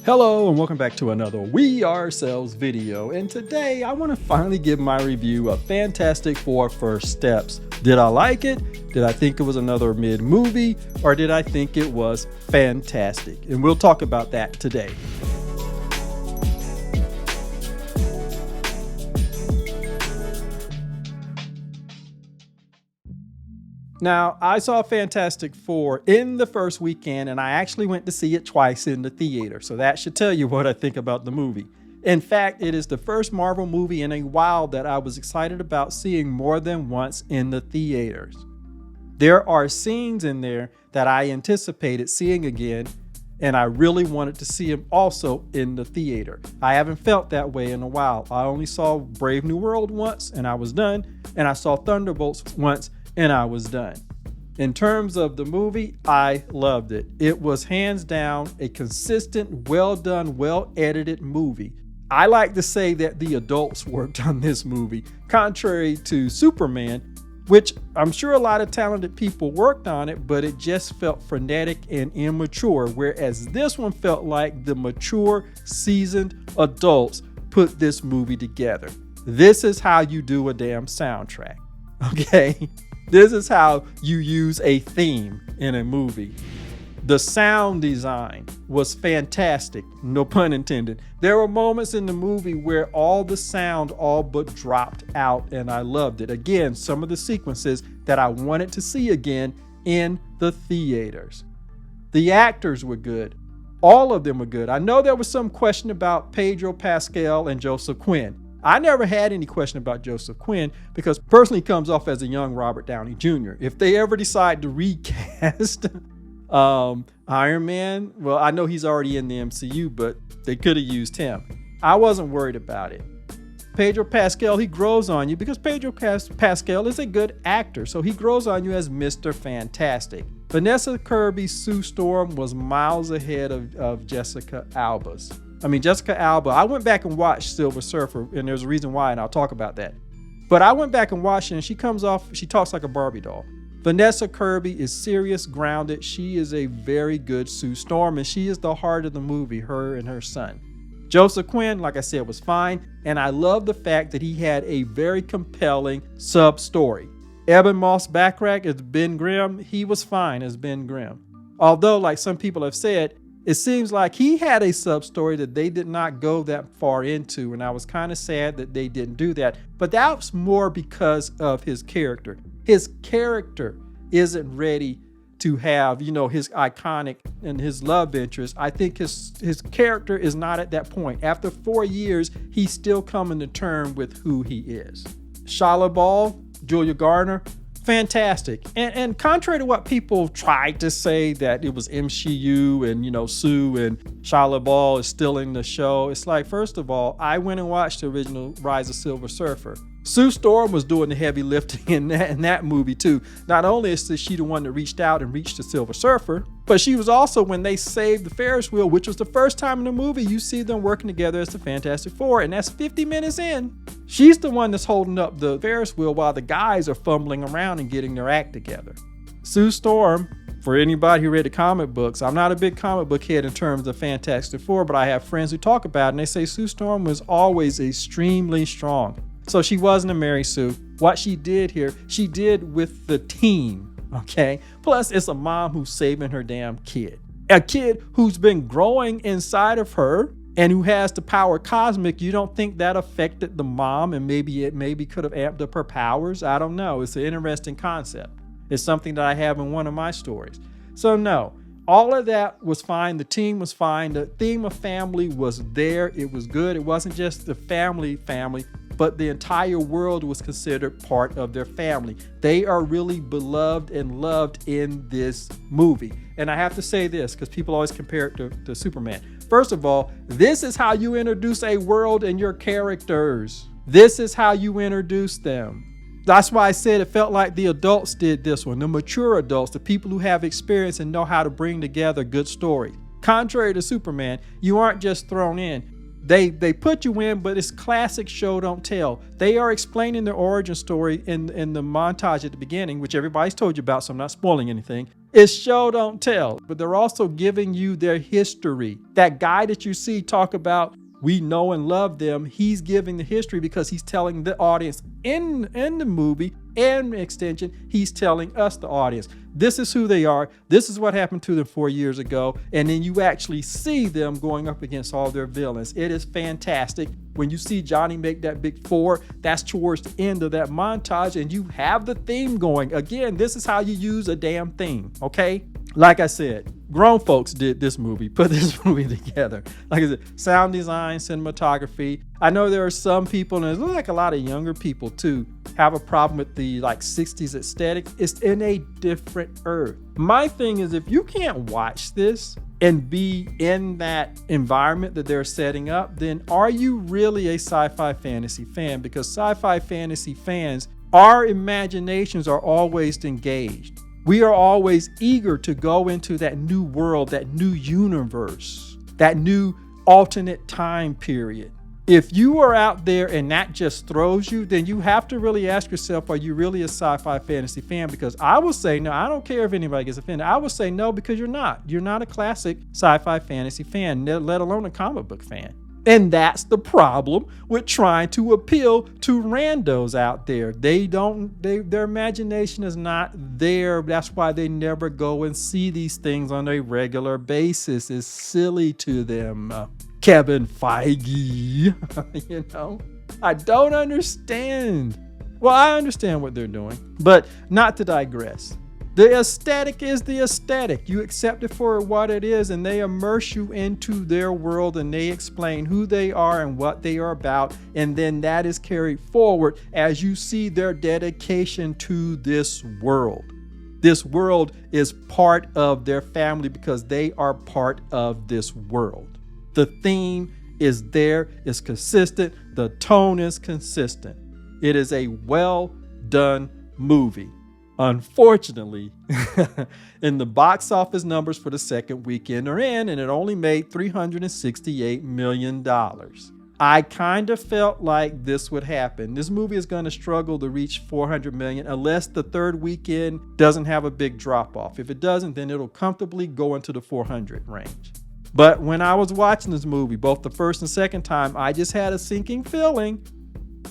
Hello and welcome back to another We Ourselves video, and today I want to finally give my review of Fantastic Four First Steps. Did I like it? Did I think it was another mid movie? Or did I think it was fantastic? And we'll talk about that today. Now, I saw Fantastic Four in the first weekend, and I actually went to see it twice in the theater, so that should tell you what I think about the movie. In fact, it is the first Marvel movie in a while that I was excited about seeing more than once in the theaters. There are scenes in there that I anticipated seeing again, and I really wanted to see them also in the theater. I haven't felt that way in a while. I only saw Brave New World once, and I was done, and I saw Thunderbolts once, and I was done. In terms of the movie, I loved it. It was hands down a consistent, well done, well edited movie. I like to say that the adults worked on this movie, contrary to Superman, which I'm sure a lot of talented people worked on it, but it just felt frenetic and immature, whereas this one felt like the mature, seasoned adults put this movie together. This is how you do a damn soundtrack, okay? This is how you use a theme in a movie. The sound design was fantastic, no pun intended. There were moments in the movie where all the sound all but dropped out, and I loved it. Again, some of the sequences that I wanted to see again in the theaters. The actors were good. All of them were good. I know there was some question about Pedro Pascal and Joseph Quinn. I never had any question about Joseph Quinn because personally he comes off as a young Robert Downey Jr. If they ever decide to recast Iron Man, well, I know he's already in the MCU, but they could have used him. I wasn't worried about it. Pedro Pascal, he grows on you because Pedro Pascal is a good actor, so he grows on you as Mr. Fantastic. Vanessa Kirby's Sue Storm was miles ahead of Jessica Alba's. Jessica Alba, I went back and watched Silver Surfer, and there's a reason why, and I'll talk about that. But I went back and watched it, and she talks like a Barbie doll. Vanessa Kirby is serious, grounded. She is a very good Sue Storm, and she is the heart of the movie, her and her son. Joseph Quinn, like I said, was fine, and I love the fact that he had a very compelling sub-story. Ebon Moss-Backrack as Ben Grimm, he was fine as Ben Grimm. Although, like some people have said, it seems like he had a sub-story that they did not go that far into, and I was kind of sad that they didn't do that. But that was more because of his character. His character isn't ready to have, his iconic and his love interest. I think his character is not at that point. After 4 years, he's still coming to terms with who he is. Shia LaBeouf, Julia Garner, fantastic. And contrary to what people tried to say that it was MCU and, Sue and Shia LaBeouf is still in the show, it's like, first of all, I went and watched the original Rise of Silver Surfer. Sue Storm was doing the heavy lifting in that movie too. Not only is she the one that reached out and reached the Silver Surfer, but she was also when they saved the Ferris wheel, which was the first time in the movie you see them working together as the Fantastic Four, and that's 50 minutes in. She's the one that's holding up the Ferris wheel while the guys are fumbling around and getting their act together. Sue Storm, for anybody who read the comic books, I'm not a big comic book head in terms of Fantastic Four, but I have friends who talk about it, and they say Sue Storm was always extremely strong. So she wasn't a Mary Sue. What she did here, she did with the team, okay? Plus, it's a mom who's saving her damn kid. A kid who's been growing inside of her and who has the power cosmic. You don't think that affected the mom and maybe could have amped up her powers? I don't know. It's an interesting concept. It's something that I have in one of my stories. So no, all of that was fine. The team was fine. The theme of family was there. It was good. It wasn't just the family, but the entire world was considered part of their family. They are really beloved and loved in this movie. And I have to say this, because people always compare it to Superman. First of all, this is how you introduce a world and your characters. This is how you introduce them. That's why I said it felt like the adults did this one, the mature adults, the people who have experience and know how to bring together good stories. Contrary to Superman, you aren't just thrown in. They put you in, but it's classic show don't tell. They are explaining their origin story in the montage at the beginning, which everybody's told you about, so I'm not spoiling anything. It's show don't tell, but they're also giving you their history. That guy that you see talk about, we know and love them, he's giving the history because he's telling the audience in the movie and extension, he's telling us, the audience, this is who they are. This is what happened to them 4 years ago. And then you actually see them going up against all their villains. It is fantastic. When you see Johnny make that big four, that's towards the end of that montage and you have the theme going. Again, this is how you use a damn theme, okay? Like I said, grown folks did this movie, put this movie together. Like I said, sound design, cinematography. I know there are some people, and it looks like a lot of younger people too, have a problem with the like 60s aesthetic. It's in a different earth. My thing is, if you can't watch this and be in that environment that they're setting up, then are you really a sci-fi fantasy fan? Because sci-fi fantasy fans, our imaginations are always engaged. We are always eager to go into that new world, that new universe, that new alternate time period. If you are out there and that just throws you, then you have to really ask yourself, are you really a sci-fi fantasy fan? Because I will say no. I don't care if anybody gets offended. I will say no, because you're not. You're not a classic sci-fi fantasy fan, let alone a comic book fan. And that's the problem with trying to appeal to randos out there. Their imagination is not there. That's why they never go and see these things on a regular basis. It's silly to them. Kevin Feige, I don't understand. Well, I understand what they're doing, but not to digress. The aesthetic is the aesthetic. You accept it for what it is, and they immerse you into their world, and they explain who they are and what they are about. And then that is carried forward as you see their dedication to this world. This world is part of their family because they are part of this world. The theme is there, it's consistent. The tone is consistent. It is a well done movie. Unfortunately, in the box office numbers for the second weekend are in, and it only made $368 million. I kind of felt like this would happen. This movie is going to struggle to reach 400 million unless the third weekend doesn't have a big drop off. If it doesn't, then it'll comfortably go into the 400 range. But when I was watching this movie, both the first and second time, I just had a sinking feeling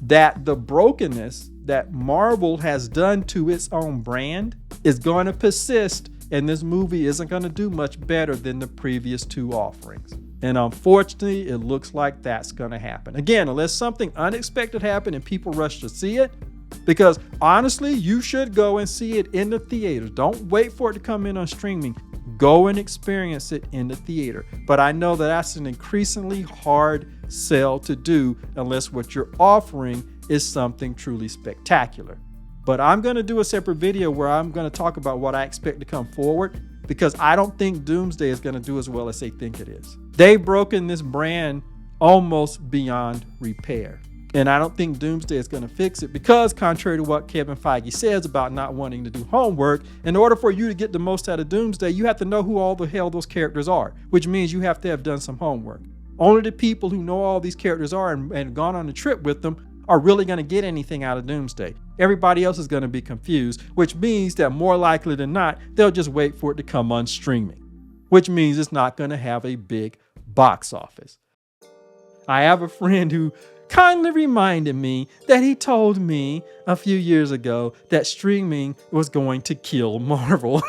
that the brokenness that Marvel has done to its own brand is going to persist, and this movie isn't going to do much better than the previous two offerings. And unfortunately, it looks like that's going to happen. Again, unless something unexpected happened and people rush to see it, because honestly, you should go and see it in the theaters. Don't wait for it to come in on streaming. Go and experience it in the theater. But I know that that's an increasingly hard sell to do unless what you're offering is something truly spectacular. But I'm going to do a separate video where I'm going to talk about what I expect to come forward, because I don't think Doomsday is going to do as well as they think it is. They've broken this brand almost beyond repair. And I don't think Doomsday is going to fix it because, contrary to what Kevin Feige says about not wanting to do homework, in order for you to get the most out of Doomsday, you have to know who all the hell those characters are, which means you have to have done some homework. Only the people who know all these characters are and gone on a trip with them are really going to get anything out of Doomsday. Everybody else is going to be confused, which means that more likely than not, they'll just wait for it to come on streaming, which means it's not going to have a big box office. I have a friend who kindly reminded me that he told me a few years ago that streaming was going to kill Marvel.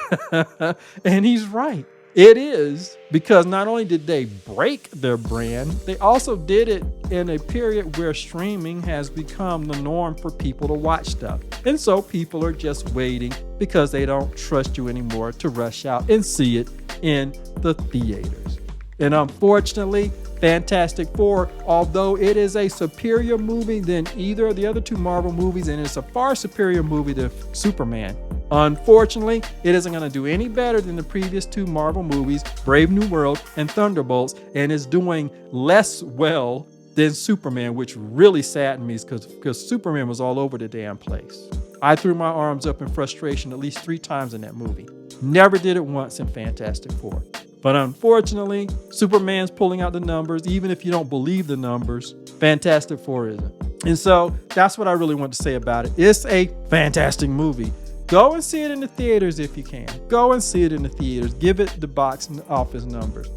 And he's right. It is, because not only did they break their brand, they also did it in a period where streaming has become the norm for people to watch stuff. And so people are just waiting because they don't trust you anymore to rush out and see it in the theaters. And unfortunately, Fantastic Four, although it is a superior movie than either of the other two Marvel movies, and it's a far superior movie to Superman, unfortunately, it isn't going to do any better than the previous two Marvel movies, Brave New World and Thunderbolts, and is doing less well than Superman, which really saddened me because Superman was all over the damn place. I threw my arms up in frustration at least 3 times in that movie. Never did it once in Fantastic Four. But unfortunately, Superman's pulling out the numbers. Even if you don't believe the numbers, Fantastic Four isn't. And so that's what I really want to say about it. It's a fantastic movie. Go and see it in the theaters if you can. Go and see it in the theaters. Give it the box office numbers.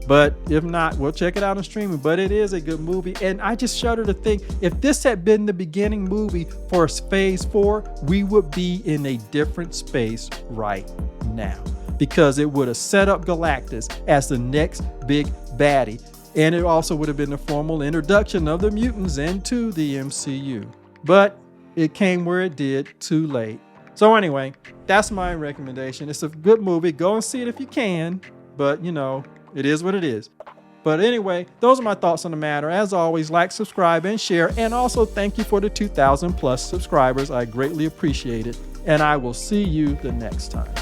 But if not, we'll check it out on streaming. But it is a good movie. And I just shudder to think, if this had been the beginning movie for phase 4, we would be in a different space right now. Because it would have set up Galactus as the next big baddie. And it also would have been the formal introduction of the mutants into the MCU. But it came where it did, too late. So anyway, that's my recommendation. It's a good movie. Go and see it if you can. But, you know, it is what it is. But anyway, those are my thoughts on the matter. As always, like, subscribe, and share. And also thank you for the 2,000 plus subscribers. I greatly appreciate it. And I will see you the next time.